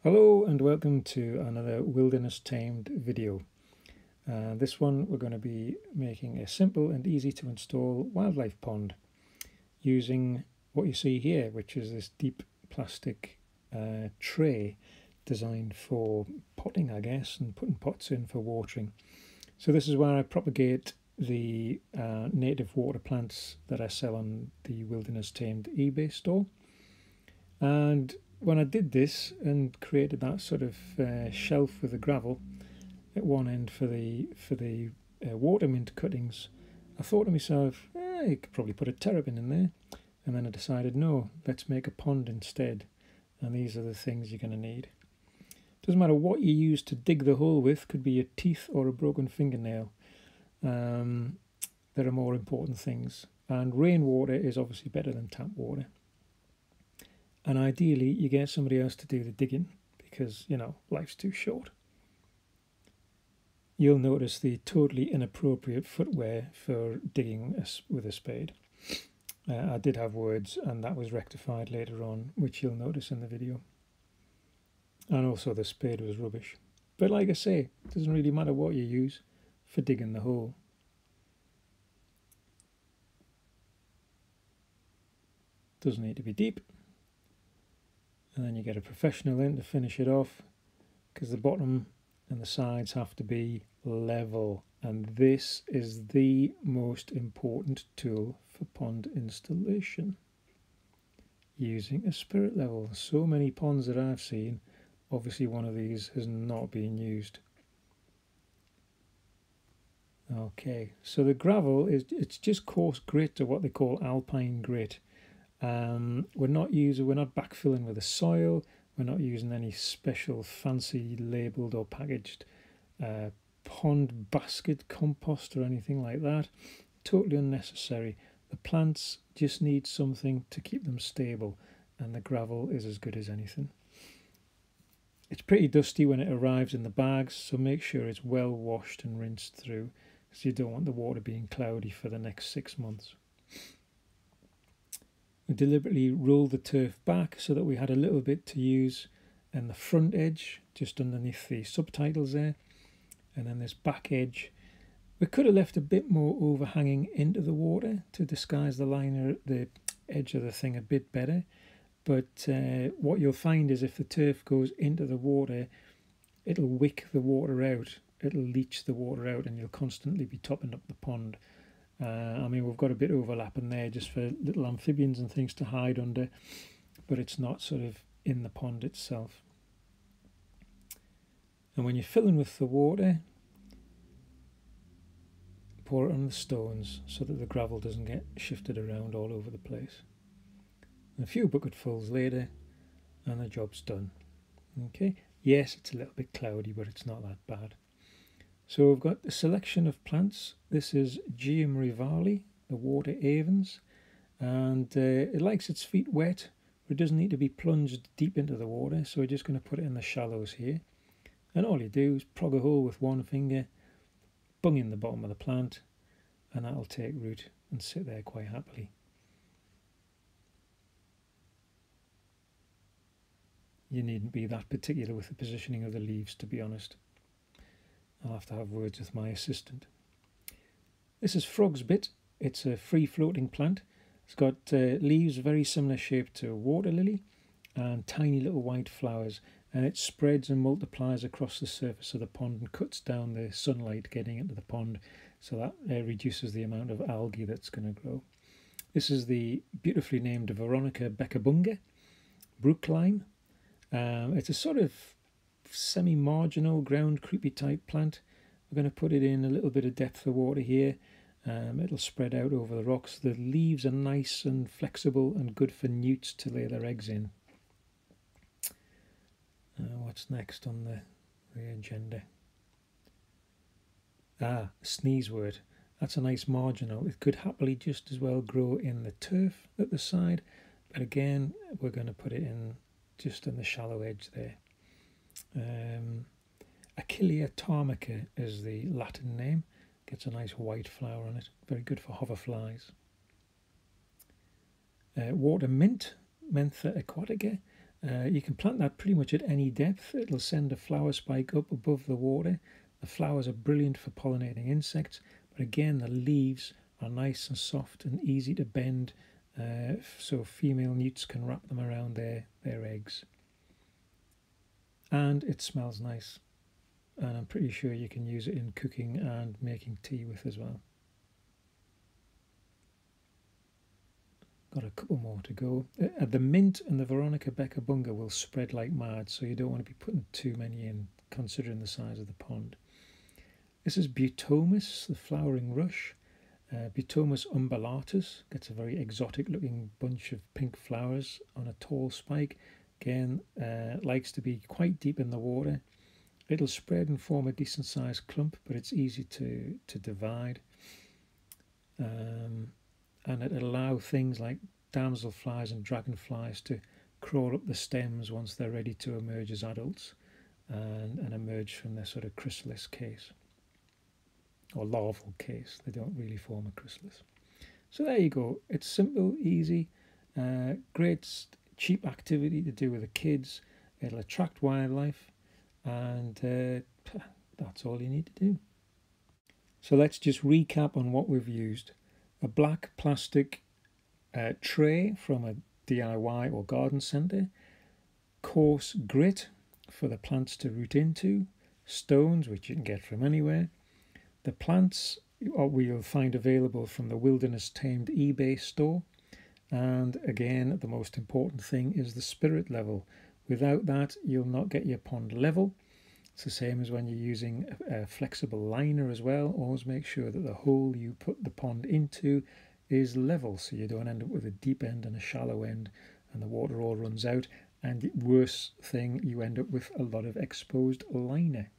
Hello and welcome to another Wilderness Tamed video. This one we're going to be making a simple and easy to install wildlife pond using what you see here, which is this deep plastic tray designed for potting, I guess, and putting pots in for watering. So this is where I propagate the native water plants that I sell on the Wilderness Tamed eBay store. And when I did this and created that sort of shelf with the gravel at one end for the water mint cuttings, I thought to myself, you could probably put a terrapin in there. And then I decided, no, let's make a pond instead. And these are the things you're going to need. Doesn't matter what you use to dig the hole with, could be your teeth or a broken fingernail. There are more important things. And rainwater is obviously better than tap water. And ideally, you get somebody else to do the digging because, you know, life's too short. You'll notice the totally inappropriate footwear for digging with a spade. I did have words, and that was rectified later on, which you'll notice in the video. And also the spade was rubbish. But like I say, it doesn't really matter what you use for digging the hole. Doesn't need to be deep. And then you get a professional in to finish it off, because the bottom and the sides have to be level. And this is the most important tool for pond installation. Using a spirit level. So many ponds that I've seen, obviously one of these has not been used. Okay, so the gravel it's just coarse grit, or what they call alpine grit. We're not backfilling with the soil. We're not using any special fancy labelled or packaged pond basket compost or anything like that. Totally unnecessary. The plants just need something to keep them stable, and the gravel is as good as anything. It's pretty dusty when it arrives in the bags, so make sure it's well washed and rinsed through, because you don't want the water being cloudy for the next 6 months. We deliberately rolled the turf back so that we had a little bit to use in the front edge, just underneath the subtitles there, and then this back edge. We could have left a bit more overhanging into the water to disguise the edge of the thing a bit better, but what you'll find is if the turf goes into the water, it'll wick the water out, it'll leach the water out, and you'll constantly be topping up the pond. I mean, we've got a bit overlapping there just for little amphibians and things to hide under, but it's not sort of in the pond itself. And when you're filling with the water, pour it on the stones so that the gravel doesn't get shifted around all over the place. And a few bucketfuls later, and the job's done. Okay, yes, it's a little bit cloudy, but it's not that bad. So we've got a selection of plants. This is Geum rivali, the water avens, and it likes its feet wet, but it doesn't need to be plunged deep into the water, so we're just going to put it in the shallows here. And all you do is prog a hole with one finger, bung in the bottom of the plant, and that'll take root and sit there quite happily. You needn't be that particular with the positioning of the leaves, to be honest. I'll have to have words with my assistant. This is Frog's Bit. It's a free-floating plant. It's got leaves very similar shape to a water lily and tiny little white flowers, and it spreads and multiplies across the surface of the pond and cuts down the sunlight getting into the pond, so that reduces the amount of algae that's going to grow. This is the beautifully named Veronica Beccabunga brook lime. It's a sort of semi-marginal ground creepy type plant. We're going to put it in a little bit of depth of water here. It'll spread out over the rocks. The leaves are nice and flexible and good for newts to lay their eggs in. What's next on the agenda? Sneeze wort. That's a nice marginal. It could happily just as well grow in the turf at the side, but again we're going to put it in just in the shallow edge there. Achillea tarmica is the Latin name. Gets a nice white flower on it. Very good for hoverflies. Water mint, Mentha aquatica. You can plant that pretty much at any depth. It'll send a flower spike up above the water. The flowers are brilliant for pollinating insects, but again the leaves are nice and soft and easy to bend, so female newts can wrap them around their eggs. And it smells nice, and I'm pretty sure you can use it in cooking and making tea with as well. Got a couple more to go. The mint and the Veronica Becca-bunga will spread like mad, so you don't want to be putting too many in, considering the size of the pond. This is Butomus, the flowering rush. Butomus umbellatus gets a very exotic looking bunch of pink flowers on a tall spike. Again, likes to be quite deep in the water. It'll spread and form a decent sized clump, but it's easy to divide. And it'll allow things like damselflies and dragonflies to crawl up the stems once they're ready to emerge as adults and emerge from their sort of chrysalis case, or larval case. They don't really form a chrysalis. So there you go. It's simple, easy, great cheap activity to do with the kids. It'll attract wildlife, and that's all you need to do. So let's just recap on what we've used. A black plastic tray from a DIY or garden centre, coarse grit for the plants to root into, stones which you can get from anywhere. The plants we'll find available from the Wilderness Tamed eBay store, and again the most important thing is the spirit level. Without that you'll not get your pond level. It's the same as when you're using a flexible liner as well. Always make sure that the hole you put the pond into is level, so you don't end up with a deep end and a shallow end and the water all runs out, and the worst thing, you end up with a lot of exposed liner.